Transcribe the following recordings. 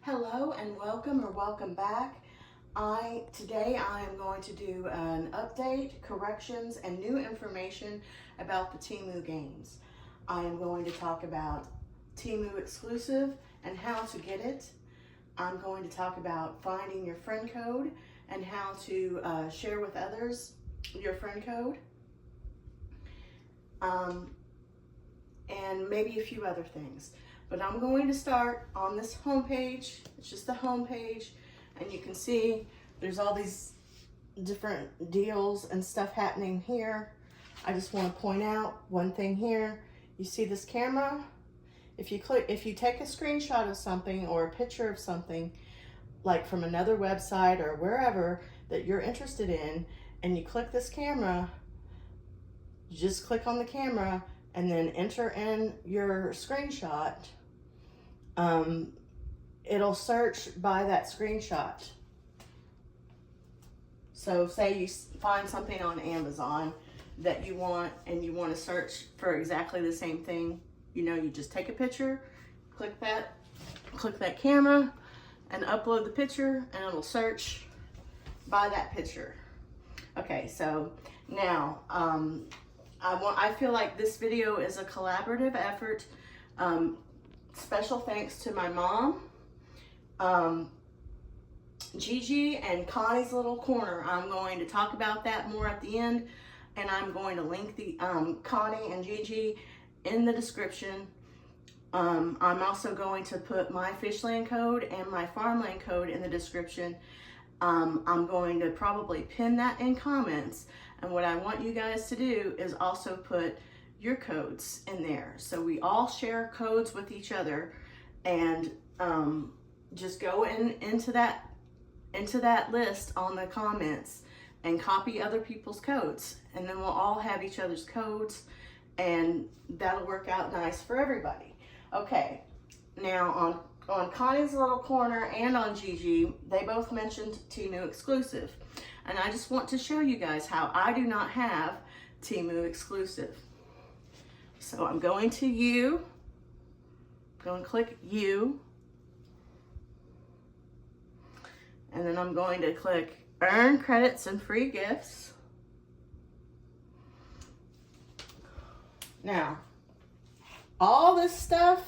Hello and welcome or welcome back. Today I am going to do an update, corrections, and new information about the Temu games. I am going to talk about Temu exclusive and how to get it. I'm going to talk about finding your friend code and how to share with others your friend code. And maybe a few other things. But I'm going to start on this home page. It's just the home page, and you can see there's all these different deals and stuff happening here. I just want to point out one thing here. You see this camera? If you take a screenshot of something or a picture of something, like from another website or wherever that you're interested in, and you click this camera, you just click on the camera and then enter in your screenshot. It'll search by that screenshot. So say you find something on Amazon that you want and you want to search for exactly the same thing. You know, you just take a picture, click that camera and upload the picture, and it'll search by that picture. Okay, so now I feel like this video is a collaborative effort. Special thanks to my mom, Gigi, and Connie's Little Corner. I'm going to talk about that more at the end, and I'm going to link the Connie and Gigi in the description. I'm also going to put my Fishland code and my Farmland code in the description. I'm going to probably pin that in comments, and what I want you guys to do is also put your codes in there, so we all share codes with each other, and just go into that list on the comments and copy other people's codes, and then we'll all have each other's codes, and that'll work out nice for everybody. Okay, now on Connie's Little Corner and on Gigi, they both mentioned Temu exclusive, and I just want to show you guys how I do not have Temu exclusive. So I'm going to you, going to click you, and then I'm going to click earn credits and free gifts. Now, all this stuff,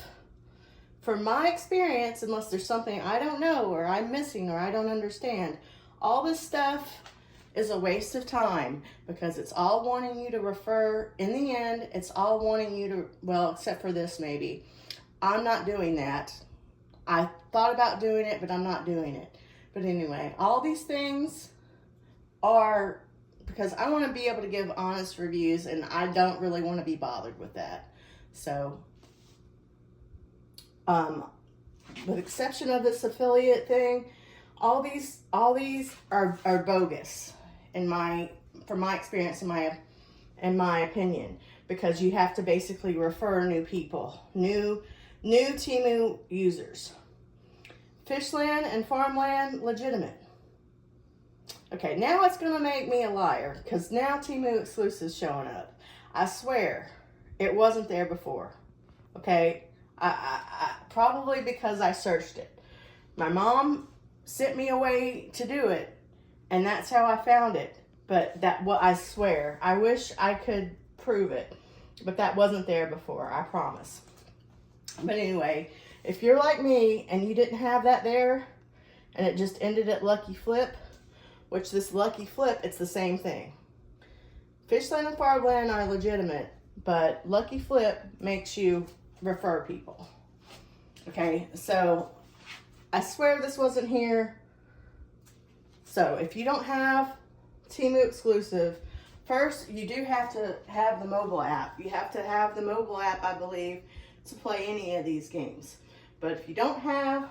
from my experience, unless there's something I don't know or I'm missing or I don't understand, all this stuff is a waste of time, because it's all wanting you to refer. In the end, it's all wanting you to, well, except for this maybe. I'm not doing that. I thought about doing it, but I'm not doing it. But anyway, all these things are because I want to be able to give honest reviews, and I don't really want to be bothered with that. So, with exception of this affiliate thing, all these are bogus from my experience, in my opinion, because you have to basically refer new people, new Temu users. Fishland and Farmland, legitimate. Okay, now it's gonna make me a liar, because now Temu exclusive's showing up. I swear it wasn't there before. Okay, I probably because I searched it. My mom sent me a way to do it, and that's how I found it. But I swear, I wish I could prove it, but that wasn't there before, I promise. But anyway, if you're like me and you didn't have that there, and it just ended at Lucky Flip, which this Lucky Flip, it's the same thing. Fishland and Farmland are legitimate, but Lucky Flip makes you refer people. Okay, so I swear this wasn't here. So if you don't have Temu exclusive, first you do have to have the mobile app. You have to have the mobile app, I believe, to play any of these games. But if you don't have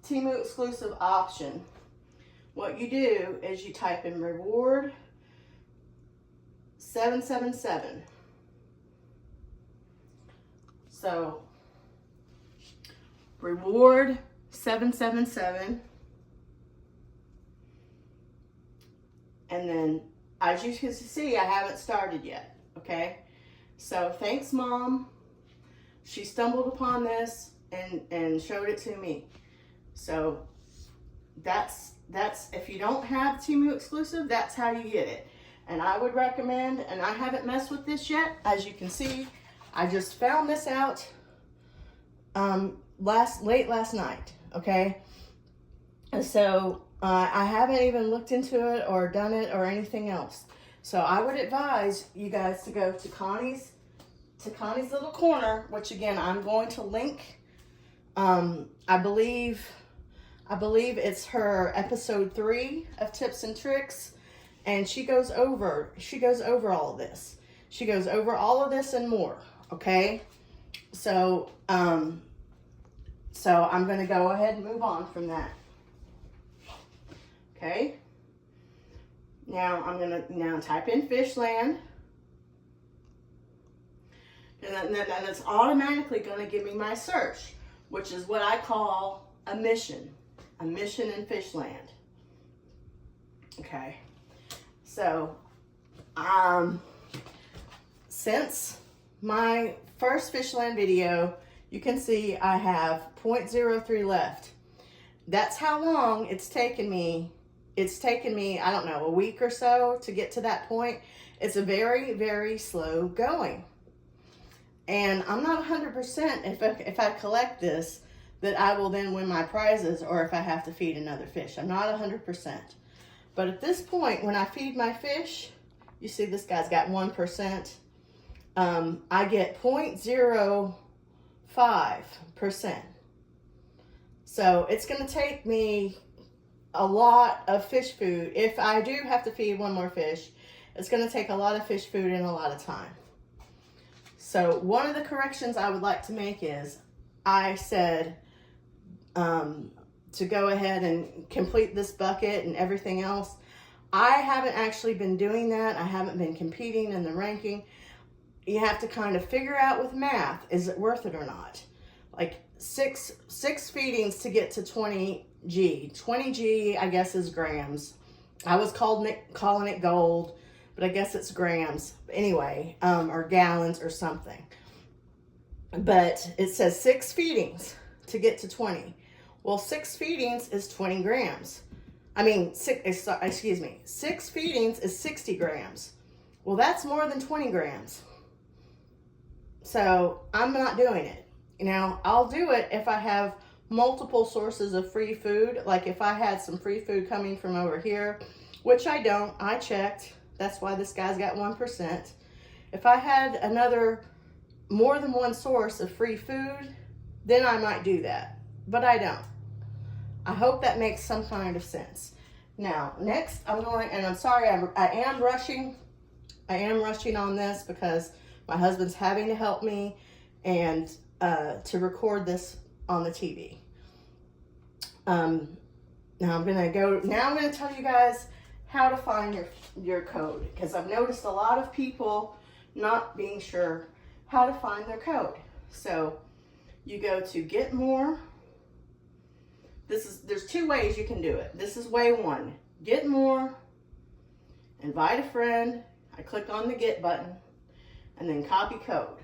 Temu exclusive option, what you do is you type in reward 777. So reward 777, and then as you can see, I haven't started yet. Okay, so thanks, Mom. She stumbled upon this and showed it to me. So that's if you don't have Temu exclusive, that's how you get it. And I would recommend, and I haven't messed with this yet, as you can see, I just found this out late last night, okay? And so I haven't even looked into it or done it or anything else. So I would advise you guys to go to Connie's little corner, which again, I'm going to link. I believe it's her episode 3 of Tips and Tricks. And she goes over all of this. She goes over all of this and more, okay? So I'm going to go ahead and move on from that. Okay? Now I'm going to type in Fishland. And then it's automatically going to give me my search, which is what I call a mission in Fishland. Okay. So, since my first Fishland video, you can see I have 0.03 left. That's how long it's taken me. It's taken me, I don't know, a week or so to get to that point. It's a very, very slow going. And I'm not 100% if I collect this, that I will then win my prizes, or if I have to feed another fish. I'm not 100%. But at this point, when I feed my fish, you see this guy's got 1%. I get 0.05%. So it's going to take me a lot of fish food. If I do have to feed one more fish, it's going to take a lot of fish food and a lot of time. So one of the corrections I would like to make is, I said to go ahead and complete this bucket and everything else. I haven't actually been doing that. I haven't been competing in the ranking. You have to kind of figure out with math, is it worth it or not? Like six feedings to get to 20G. 20G, I guess, is grams. I was calling it gold, but I guess it's grams. Anyway, or gallons or something. But it says 6 feedings to get to 20. Well, 6 feedings is 20 grams. I mean, 6 feedings is 60 grams. Well, that's more than 20 grams. So I'm not doing it. You know, I'll do it if I have multiple sources of free food. Like if I had some free food coming from over here, which I don't. I checked. That's why this guy's got 1%. If I had more than one source of free food, then I might do that. But I don't. I hope that makes some kind of sense. Now, next I'm sorry, I am rushing. I am rushing on this because my husband's having to help me and to record this on the TV. Now I'm gonna tell you guys how to find your code, because I've noticed a lot of people not being sure how to find their code. So you go to Get More. There's 2 ways you can do it. This is way 1. Get More, invite a friend. I click on the Get button, and then copy code.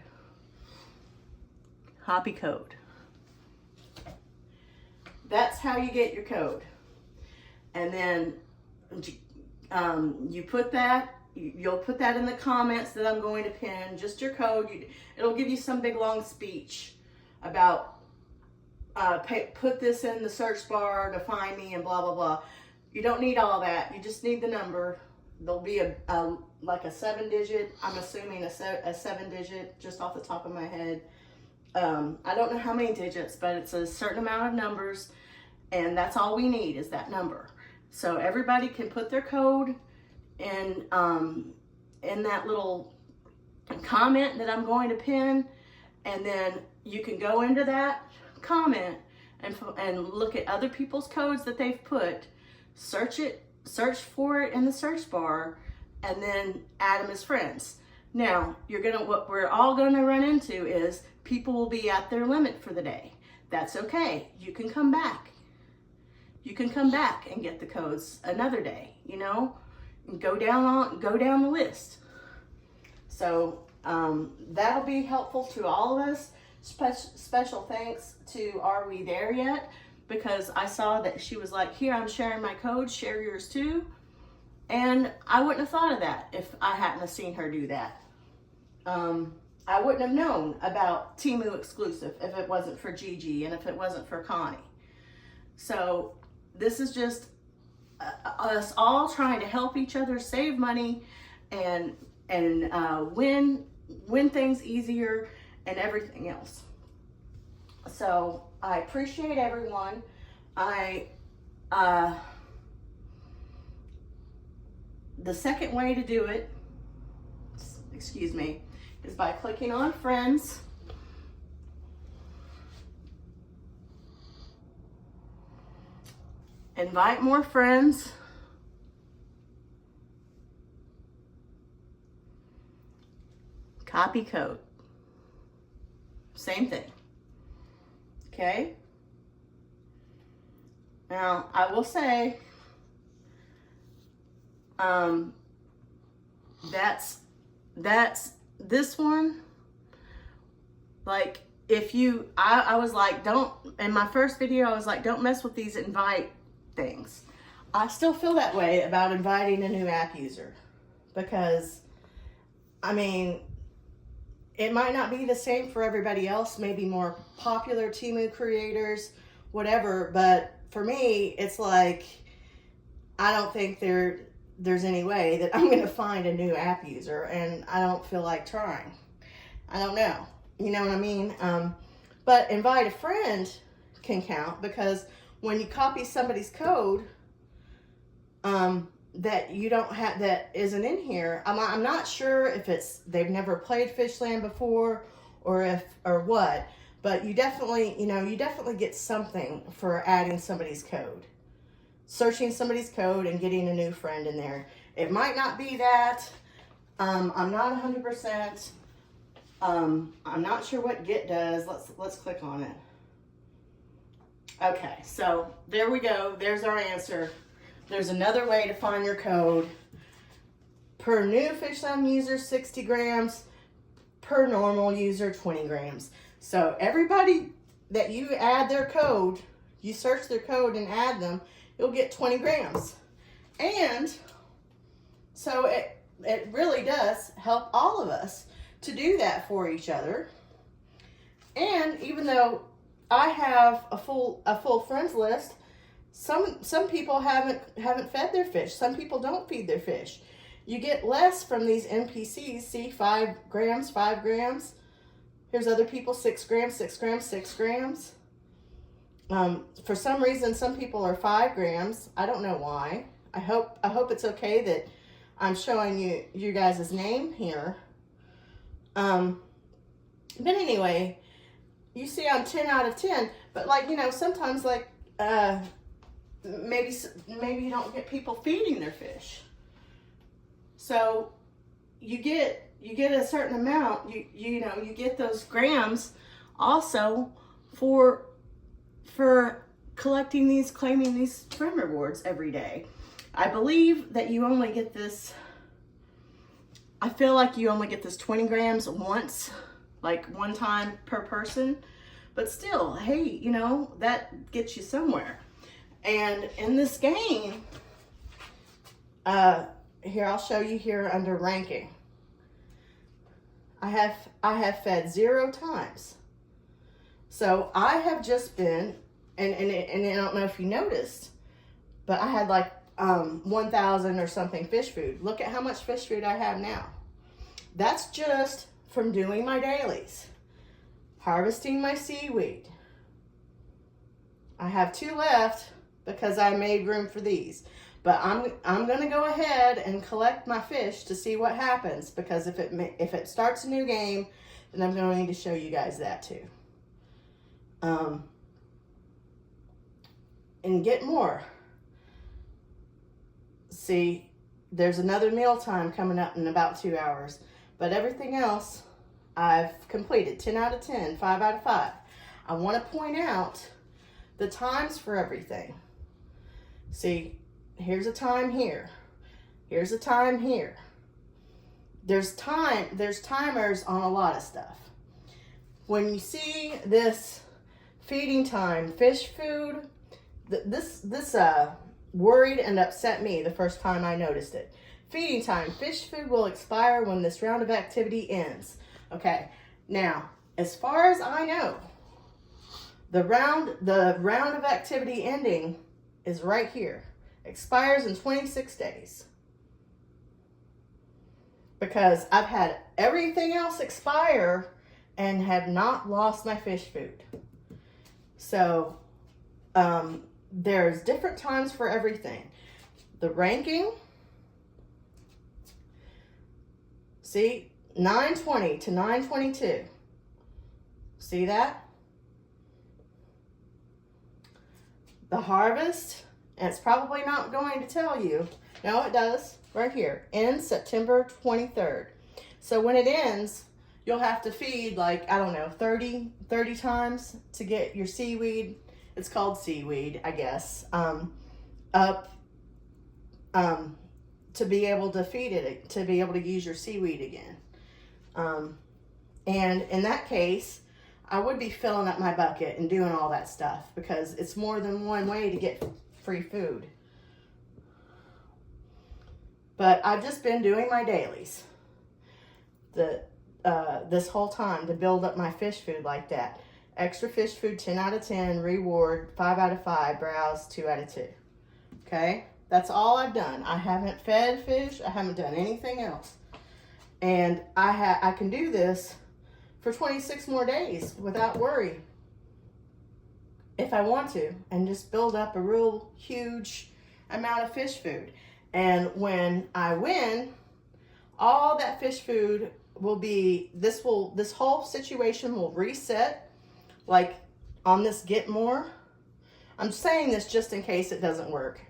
Copy code. That's how you get your code. And then you put that, you'll put that in the comments that I'm going to pin, just your code. It'll give you some big long speech about put this in the search bar to find me and blah, blah, blah. You don't need all that. You just need the number. There'll be like a 7-digit, I'm assuming a 7-digit just off the top of my head. I don't know how many digits, but it's a certain amount of numbers, and that's all we need is that number. So everybody can put their code in that little comment that I'm going to pin, and then you can go into that comment and look at other people's codes that they've put, search for it in the search bar, and then add them as friends. Now, what we're all gonna run into is people will be at their limit for the day. That's okay. You can come back. You can come back and get the codes another day, you know, and go down the list. So that'll be helpful to all of us. Special thanks to Are We There Yet? because I saw that she was like, here, I'm sharing my code, share yours too. And I wouldn't have thought of that if I hadn't have seen her do that. I wouldn't have known about Temu exclusive if it wasn't for Gigi and if it wasn't for Konnee. So this is just us all trying to help each other save money and win things easier and everything else. So I appreciate everyone. The second way to do it, excuse me, is by clicking on friends. Invite more friends. Copy code. Same thing. Okay? Now, I will say, that's this one. Like, if you, I was like, don't, in my first video, I was like, don't mess with these invite things. I still feel that way about inviting a new app user because, I mean, it might not be the same for everybody else, maybe more popular Temu creators, whatever, but for me, it's like, I don't think there's any way that I'm going to find a new app user, and I don't feel like trying. I don't know. You know what I mean? But invite a friend can count, because when you copy somebody's code that you don't have, that isn't in here, I'm not sure if it's they've never played Fishland before or what, but you definitely, you definitely get something for adding somebody's code. Searching somebody's code and getting a new friend in there. It might not be that. I'm not 100%. I'm not sure what Git does. Let's click on it. Okay, so there we go. There's our answer. There's another way to find your code. Per new Fishland user, 60 grams. Per normal user, 20 grams. So everybody that you add their code, you search their code and add them, you'll get 20 grams. And so it really does help all of us to do that for each other. And even though I have a full friends list, some people haven't fed their fish. Some people don't feed their fish. You get less from these NPCs. See, 5 grams, 5 grams. Here's other people, 6 grams, 6 grams, 6 grams. For some reason, some people are 5 grams. I don't know why. I hope it's okay that I'm showing you guys' name here. But anyway, you see I'm 10 out of 10. But like, sometimes like maybe you don't get people feeding their fish. So you get a certain amount. You get those grams also for claiming these friend rewards every day. I believe that you only get this, I feel like you only get this 20 grams once, like one time per person, but still, hey, that gets you somewhere. And in this game, here, I'll show you here under ranking. I have fed 0 times. So I have just been, and I don't know if you noticed, but I had like 1,000 or something fish food. Look at how much fish food I have now. That's just from doing my dailies, harvesting my seaweed. I have 2 left because I made room for these. But I'm going to go ahead and collect my fish to see what happens, because if it starts a new game, then I'm going to show you guys that too. And get more. See, there's another meal time coming up in about 2 hours, but everything else I've completed. 10 out of 10, 5 out of 5. I want to point out the times for everything. See, here's a time here. Here's a time here. There's timers on a lot of stuff. When you see this feeding time, fish food, this worried and upset me the first time I noticed it. Feeding time. Fish food will expire when this round of activity ends. Okay, now, as far as I know, the round of activity ending is right here. Expires in 26 days. Because I've had everything else expire and have not lost my fish food. So, there's different times for everything. The ranking, see, 920 to 922. See that? The harvest, and it's probably not going to tell you. No, it does. Right here. Ends September 23rd. So when it ends, you'll have to feed like, I don't know, 30 times to get your seaweed. It's called seaweed, I guess. Up to be able to feed it, to be able to use your seaweed again. And in that case, I would be filling up my bucket and doing all that stuff because it's more than one way to get free food. But I've just been doing my dailies this whole time to build up my fish food like that. Extra fish food, 10 out of 10, reward, 5 out of 5, browse, 2 out of 2. Okay? That's all I've done. I haven't fed fish. I haven't done anything else. And I can do this for 26 more days without worry if I want to, and just build up a real huge amount of fish food. And when I win, all that fish food will be, this whole situation will reset, like on this get more. I'm saying this just in case it doesn't work.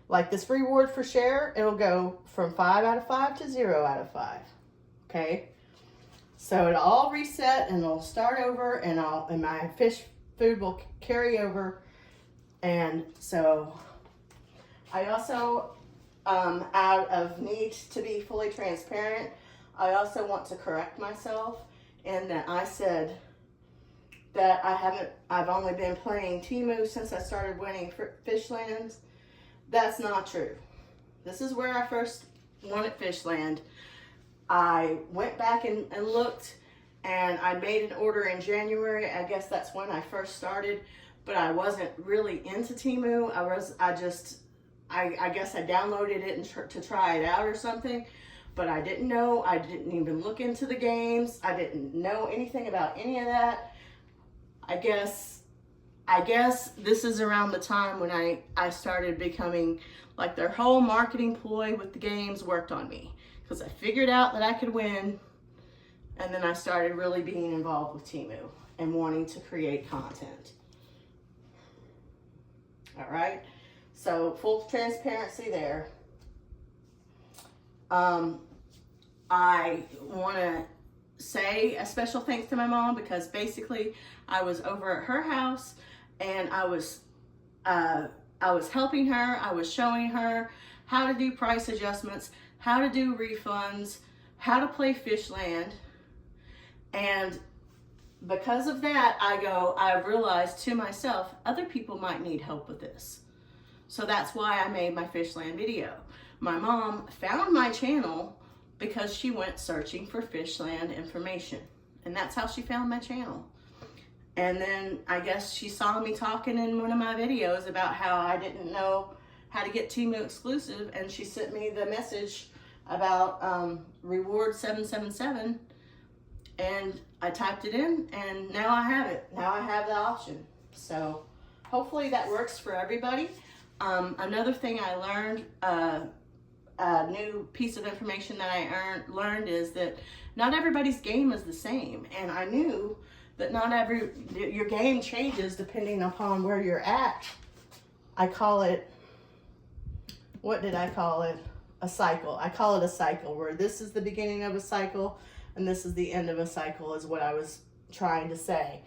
Like this reward for share, it'll go from 5 out of 5 to 0 out of 5. Okay? So it'll all reset and it'll start over, and my fish food will carry over. And so I also, out of need to be fully transparent, I also want to correct myself in that I said that I've only been playing Temu since I started winning Fishland. That's not true. This is where I first won at Fishland. I went back and looked, and I made an order in January. I guess that's when I first started, but I wasn't really into Temu. I guess I downloaded it to try it out or something, but I didn't know. I didn't even look into the games. I didn't know anything about any of that. I guess this is around the time when I started becoming, like, their whole marketing ploy with the games worked on me. Because I figured out that I could win, and then I started really being involved with Temu and wanting to create content. All right, so full transparency there. I want to say a special thanks to my mom, because basically I was over at her house and I was helping her. I was showing her how to do price adjustments, how to do refunds, how to play Fishland. And because of that, I realized to myself, other people might need help with this. So that's why I made my Fishland video. My mom found my channel because she went searching for Fishland information. And that's how she found my channel. And then I guess she saw me talking in one of my videos about how I didn't know how to get Temu exclusive, and she sent me the message about reward 777, and I typed it in, and now I have it. Now I have the option. So hopefully that works for everybody. Another thing I learned, a new piece of information that I learned is that not everybody's game is the same, and I knew that your game changes depending upon where you're at. I call it, what did I call it? A cycle. I call it a cycle, where this is the beginning of a cycle and this is the end of a cycle, is what I was trying to say.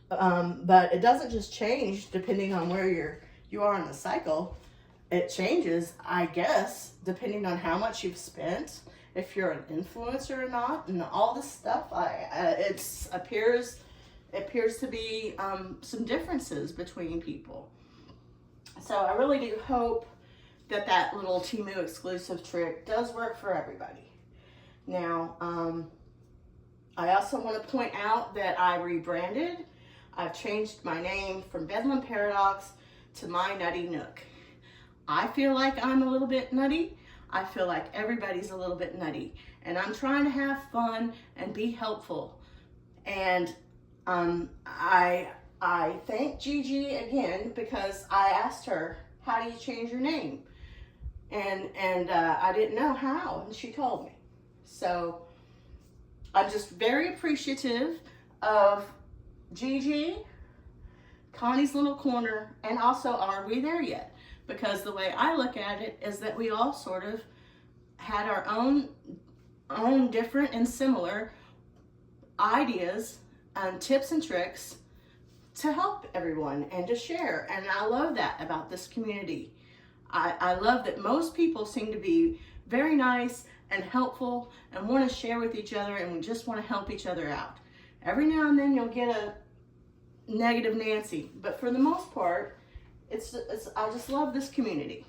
But it doesn't just change depending on where you are in the cycle. It changes, I guess, depending on how much you've spent, if you're an influencer or not, and all this stuff. It appears to be some differences between people. So I really do hope that that little Temu exclusive trick does work for everybody. Now, I also want to point out that I rebranded. I've changed my name from Bedlam Paradox to My Nutty Nook. I feel like I'm a little bit nutty. I feel like everybody's a little bit nutty. And I'm trying to have fun and be helpful. And I thank Gigi again, because I asked her, how do you change your name? And I didn't know how, and she told me. So I'm just very appreciative of Gigi, Connie's Little Corner, and also Are We There Yet? Because the way I look at it is that we all sort of had our own different and similar ideas and tips and tricks to help everyone and to share. And I love that about this community. I love that most people seem to be very nice and helpful and want to share with each other, and we just want to help each other out. Every now and then you'll get a negative Nancy, but for the most part, I just love this community.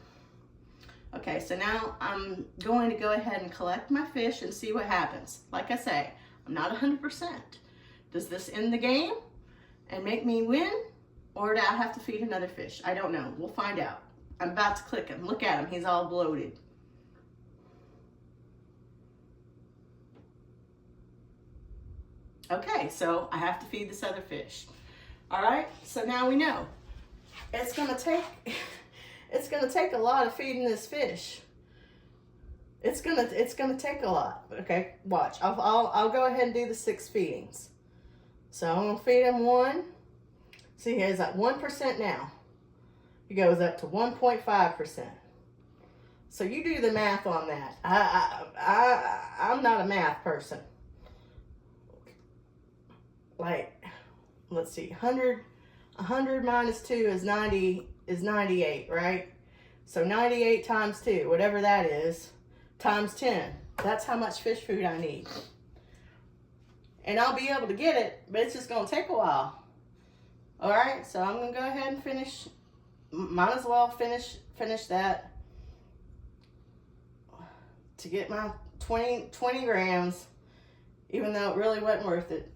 Okay, so now I'm going to go ahead and collect my fish and see what happens. Like I say, I'm not 100%. Does this end the game and make me win, or do I have to feed another fish? I don't know. We'll find out. I'm about to click him. Look at him. He's all bloated. Okay, so I have to feed this other fish. All right, so now we know. It's gonna take a lot of feeding this fish. It's gonna take a lot. Okay, watch. I'll go ahead and do the 6 feedings. So I'm gonna feed him 1. See, he's at 1% now. He goes up to 1.5%. So you do the math on that. I'm not a math person. Like, let's see, 100 minus 2 is 98, right? So 98 times 2, whatever that is, times 10. That's how much fish food I need. And I'll be able to get it, but it's just gonna take a while. All right, so I'm gonna go ahead and finish. Might as well finish that to get my 20 grams, even though it really wasn't worth it.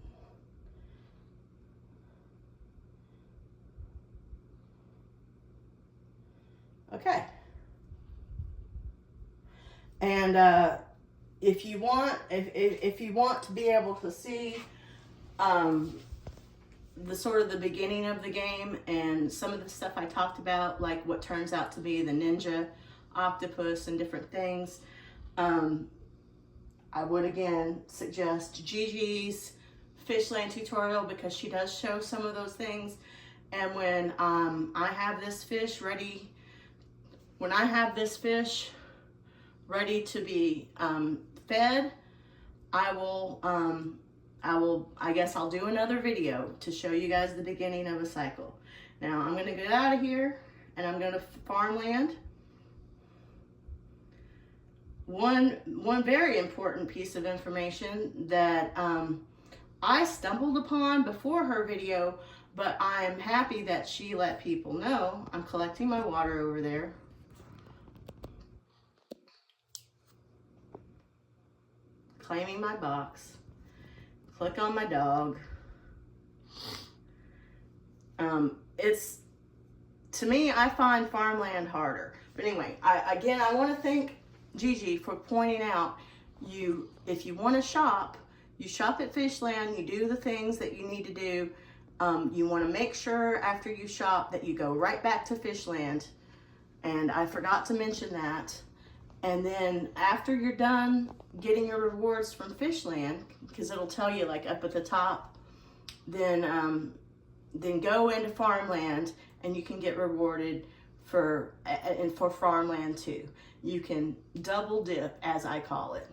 Okay. And if you want to be able to see the sort of the beginning of the game and some of the stuff I talked about, like what turns out to be the ninja octopus and different things, I would again suggest Gigi's Fishland tutorial, because she does show some of those things. And when I have this fish ready to be fed, I guess I'll do another video to show you guys the beginning of a cycle. Now I'm gonna get out of here and I'm gonna Farmland. One very important piece of information that I stumbled upon before her video, but I'm happy that she let people know. I'm collecting my water over there. Claiming my box. Click on my dog. To me, I find Farmland harder. But anyway, I want to thank Gigi for pointing out, if you want to shop, you shop at Fishland, you do the things that you need to do. You want to make sure after you shop that you go right back to Fishland. And I forgot to mention that. And then after you're done getting your rewards from Fishland, because it'll tell you like up at the top, then go into Farmland and you can get rewarded for Farmland too. You can double dip, as I call it.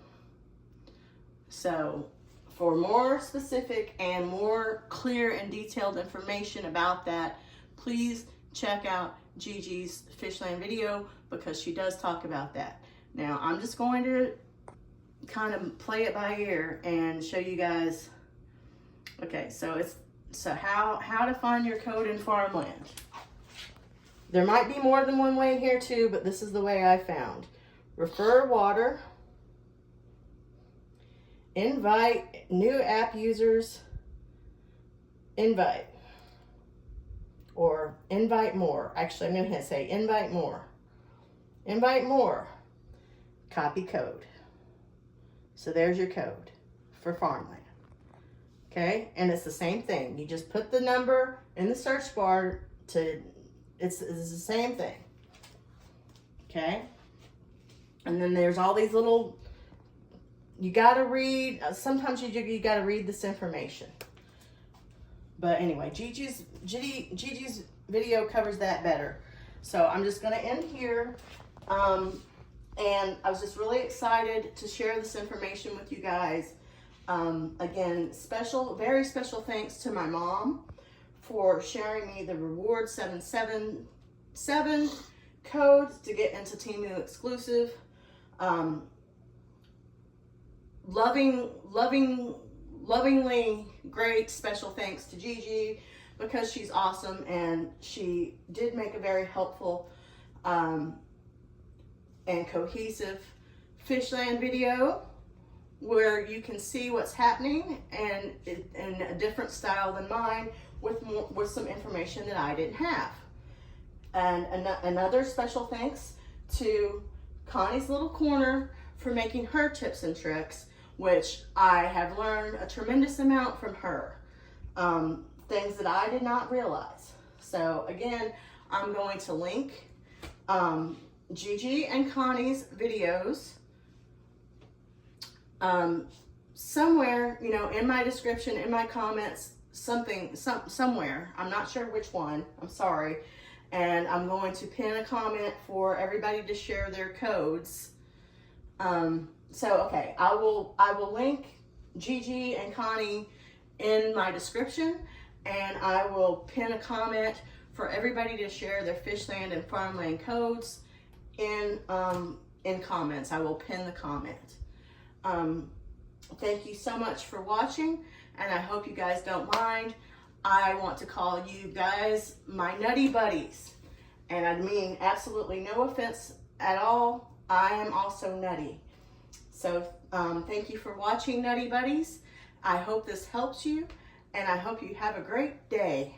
So for more specific and more clear and detailed information about that, please check out Gigi's Fishland video, because she does talk about that. Now I'm just going to kind of play it by ear and show you guys. Okay, so how to find your code in Farmland. There might be more than one way here too, but this is the way I found. Refer water. Invite new app users. Invite. Or invite more. Actually, I'm going to say invite more. Invite more. Copy code. So there's your code for Farmland. Okay, and it's the same thing. You just put the number in the search bar to, it's the same thing. Okay, and then there's all these little, you gotta read, sometimes you gotta read this information. But anyway, Gigi's video covers that better. So I'm just gonna end here. And I was just really excited to share this information with you guys. Again, very special thanks to my mom for sharing me the reward 777 code to get into Temu exclusive. Lovingly great special thanks to Gigi, because she's awesome, and she did make a very helpful and cohesive Fishland video where you can see what's happening and in a different style than mine, with some information that I didn't have. And another special thanks to Connie's Little Corner for making her tips and tricks, which I have learned a tremendous amount from her. Things that I did not realize. So again, I'm going to link Gigi and Connie's videos somewhere, you know, in my description, in my comments, somewhere. I'm not sure which one. I'm sorry. And I'm going to pin a comment for everybody to share their codes. Okay, I will link Gigi and Connie in my description, and I will pin a comment for everybody to share their Fishland and Farmland codes in comments. I will pin the comment. Thank you so much for watching, and I hope you guys don't mind. I want to call you guys my nutty buddies, and I mean absolutely no offense at all. I am also nutty. So thank you for watching, Nutty Buddies. I hope this helps you, and I hope you have a great day.